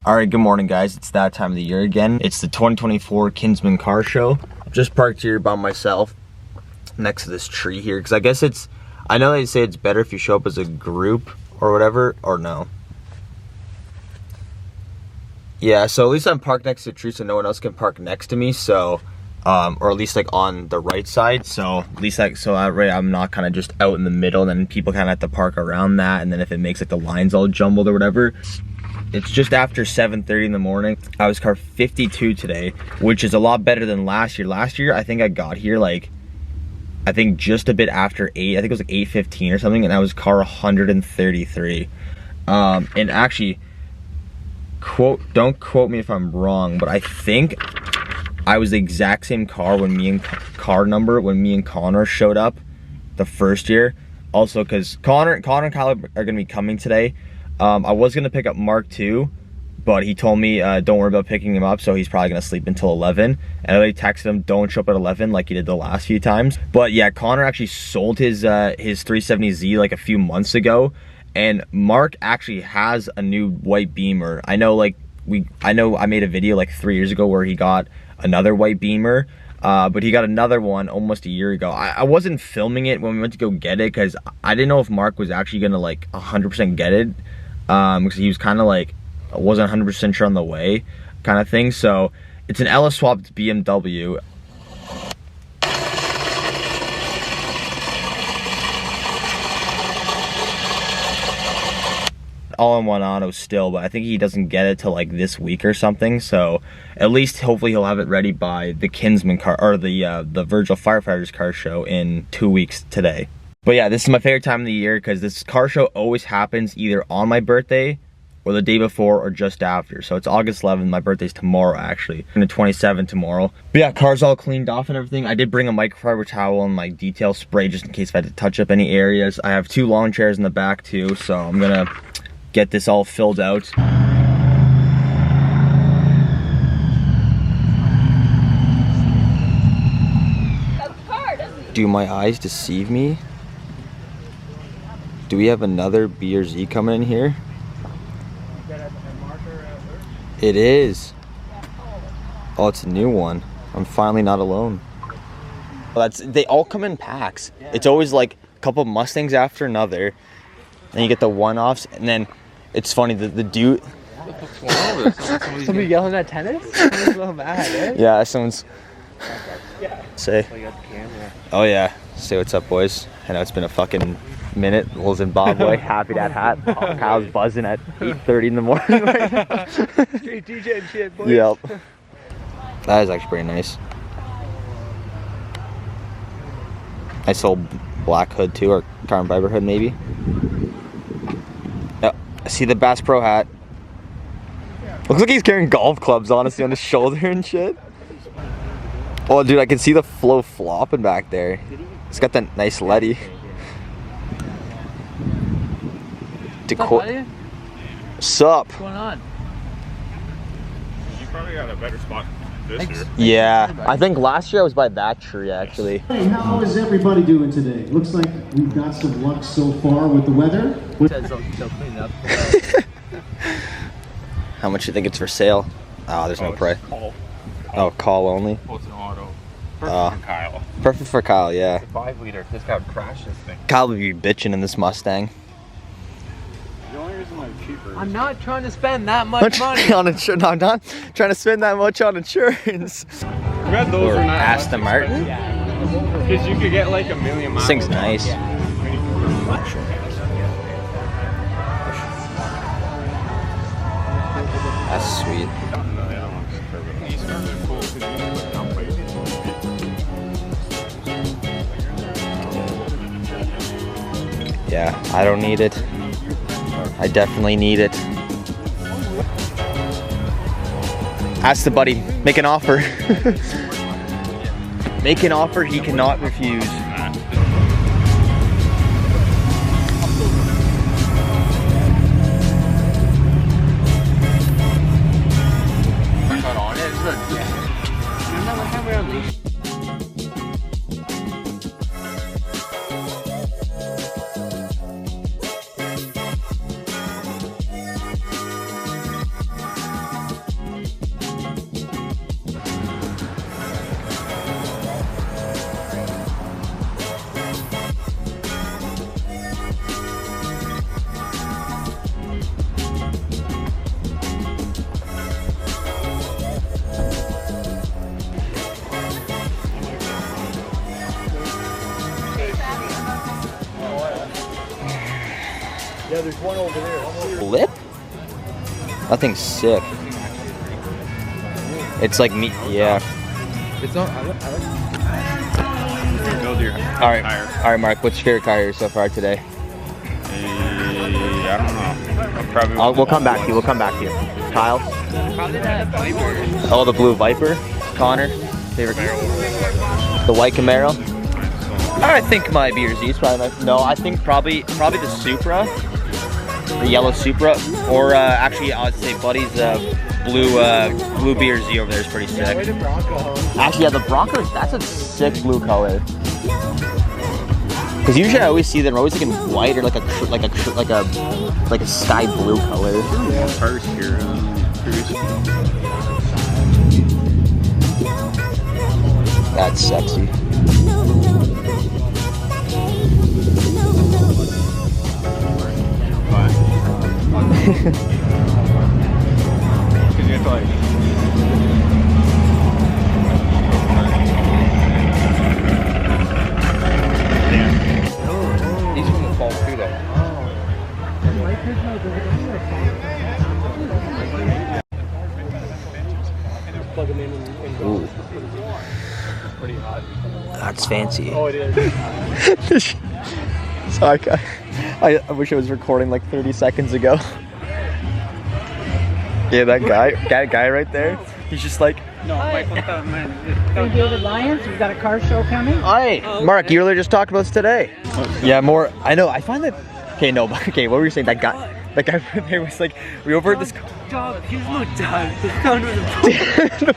Alright, good morning guys. It's that time of the year again. It's the 2024 Kinsman Car Show. I'm just parked here by myself next to this tree here because I guess I know they say it's better if you show up as a group or whatever, or no. Yeah, so at least I'm parked next to the tree so no one else can park next to me, so or at least like on the right side, so at least like I'm not kind of just out in the middle and then people kind of have to park around that, and then if it makes like the lines all jumbled or whatever. It's just after 7:30 in the morning. I was car 52 today, which is a lot better than last year. Last year, I think I got here like, I think just a bit after 8. I think it was like 8:15 or something, and I was car 133. And actually, don't quote me if I'm wrong, but I think I was the exact same car when me and Connor showed up the first year. Also, because Connor and Kyle are gonna be coming today. I was gonna pick up Mark too, but he told me don't worry about picking him up, so he's probably gonna sleep until 11. And I texted him, don't show up at 11 like he did the last few times. But yeah, Connor actually sold his 370Z like a few months ago, and Mark actually has a new white Beamer. I know I made a video like 3 years ago where he got another white Beamer, but he got another one almost a year ago. I wasn't filming it when we went to go get it because I didn't know if Mark was actually gonna like 100% get it. Because he was kind of like, wasn't 100% sure on the way kind of thing. So it's an LS swapped BMW. All in one auto still, but I think he doesn't get it till like this week or something. So at least hopefully he'll have it ready by the Kinsman car, or the Virgil Firefighters car show in 2 weeks today. But yeah, this is my favorite time of the year because this car show always happens either on my birthday or the day before or just after. So it's August 11th, my birthday's tomorrow actually, and the 27th tomorrow. But yeah, car's all cleaned off and everything. I did bring a microfiber towel and my detail spray just in case if I had to touch up any areas. I have 2 lawn chairs in the back too, so I'm gonna get this all filled out. Do my eyes deceive me? Do we have another B or Z coming in here? It is. Oh, it's a new one. I'm finally not alone. Well, they all come in packs. It's always like a couple Mustangs after another. Then you get the one-offs, and then it's funny, the dude... Somebody yelling at tennis? Someone's so mad, eh? Yeah, someone's... Say. Oh yeah. Say what's up, boys. I know it's been a fucking minute. Little Zimbabwe, happy that hat. Kyle's buzzing at 8:30 in the morning right now. Straight DJ and shit, boys. Yep. That is actually pretty nice. Nice old black hood too, or carbon fiber hood maybe. Yep. I see the Bass Pro hat. Looks like he's carrying golf clubs, honestly, on his shoulder and shit. Oh, dude, I can see the flow flopping back there. It's got that nice Letty. Sup? What's going on? You probably got a better spot this year. Yeah, I think last year I was by that tree actually. Hey, how is everybody doing today? Looks like we've got some luck so far with the weather. How much do you think it's for sale? Oh, there's no price. Oh, call only? Oh, it's an auto. Perfect for Kyle. Perfect for Kyle, yeah. It's a 5-liter. This guy would crash this thing. Kyle would be bitching in this Mustang. The only reason why it's cheaper. I'm not trying to spend that much money on insurance. No, I'm not trying to spend that much on insurance. Those Or are not Aston Martin. Because you could get like a million miles. This thing's nice. That's sweet. Yeah, I don't need it. I definitely need it. Ask the buddy, make an offer. Make an offer he cannot refuse. Yeah, there's one over there. Lip? That thing's sick. It's like meat. Yeah. It's not. Build your All right. All right, Mark. What's your favorite car here so far today? I don't know. Probably. We'll come back to you. We'll come back to you. Kyle. Probably that Viper. Oh, the blue Viper. Connor. Favorite. The white Camaro. I think my BRZ is probably my. No, I think probably the Supra. The yellow Supra, or actually I'd say Buddy's blue BRZ over there is pretty sick. Actually, yeah, the Broncos, that's a sick blue color. Because usually I always see them always like in white or like a sky blue color. First here. That's sexy. These ones fall through though. Plug them in and Ooh. pretty hot. That's fancy. Oh, it is. Sorry, I wish I was recording like 30 seconds ago. Yeah, that guy right there. He's just like, Hey, David Lyons, we've got a car show coming. hi, Mark. You earlier just talked about this today. Yeah, more. I know. I find that. Okay, no. Okay, what were you saying? That guy over there was like, we overheard this. Dog, he's no dog. The sound was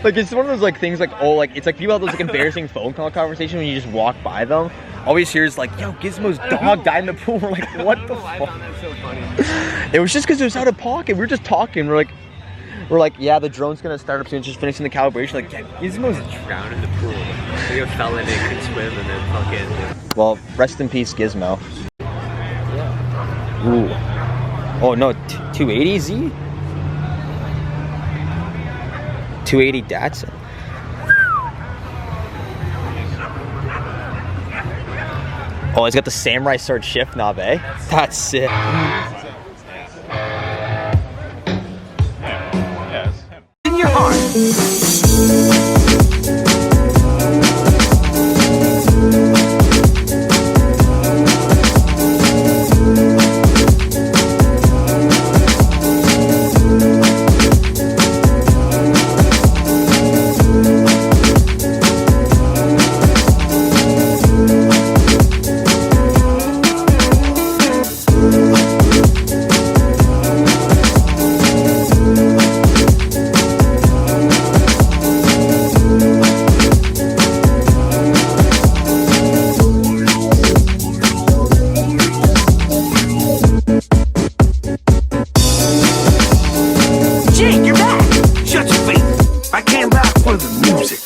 Like it's one of those like things like, oh, like it's like people have those like embarrassing phone call conversations when you just walk by them. Always hears like, yo, Gizmo's dog died in the pool. We're like, what the fuck? That's so funny. It was just because it was out of pocket. We were just talking. We're like, yeah, the drone's gonna start up soon. Just finishing the calibration. Like, yeah, Gizmo's Drowned in the pool. He fell in it, could swim, and then fucking. Well, rest in peace, Gizmo. Ooh. Oh no, 280Z? 280 Datsun. Oh, he's got the samurai sword shift knob, eh? That's sick. Yes. In your heart. Jake, you're back! Shut your face! I came back for the music.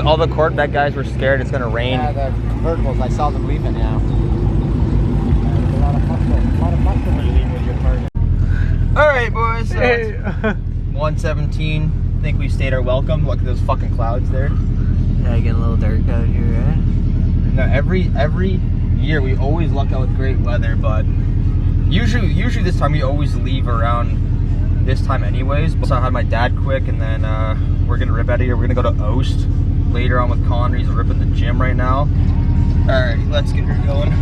All the Corvette guys were scared it's gonna rain. Yeah, the convertibles. I saw them leaving now. All right, boys. So it's 1:17. I think we stayed our welcome. Look at those fucking clouds there. Yeah, getting a little dark out here, eh? No, every year we always luck out with great weather, but usually this time we always leave around this time anyways. So I had my dad quick, and then we're gonna rip out of here. We're gonna go to Oast later on with Connor. He's ripping the gym right now. All right, let's get her going.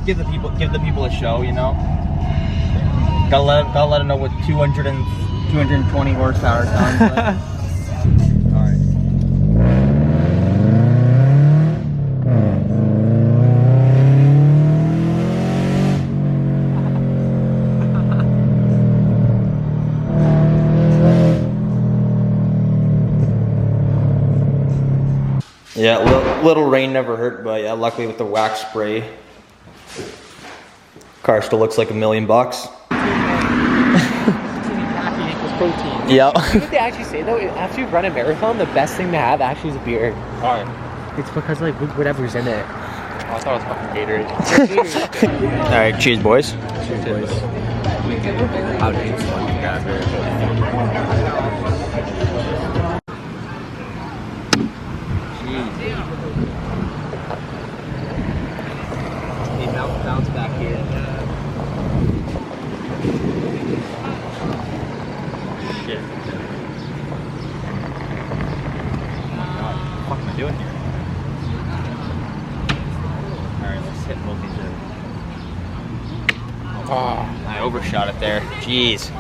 Give the people a show, you know. Gotta let them know what 220 horsepower sounds like. Yeah, little rain never hurt, but yeah, luckily with the wax spray, car still looks like $1 million. Protein. Yeah. You know what they actually say though? After you run a marathon, the best thing to have actually is a beer. Alright. It's because like whatever's in it. Oh, I thought it was fucking Gatorade. All right, cheers, boys. Cheers, boys. How do you grab it? Bounce back here. Shit. What am I doing here? Alright, let's hit multi-zip. I overshot it there. Jeez.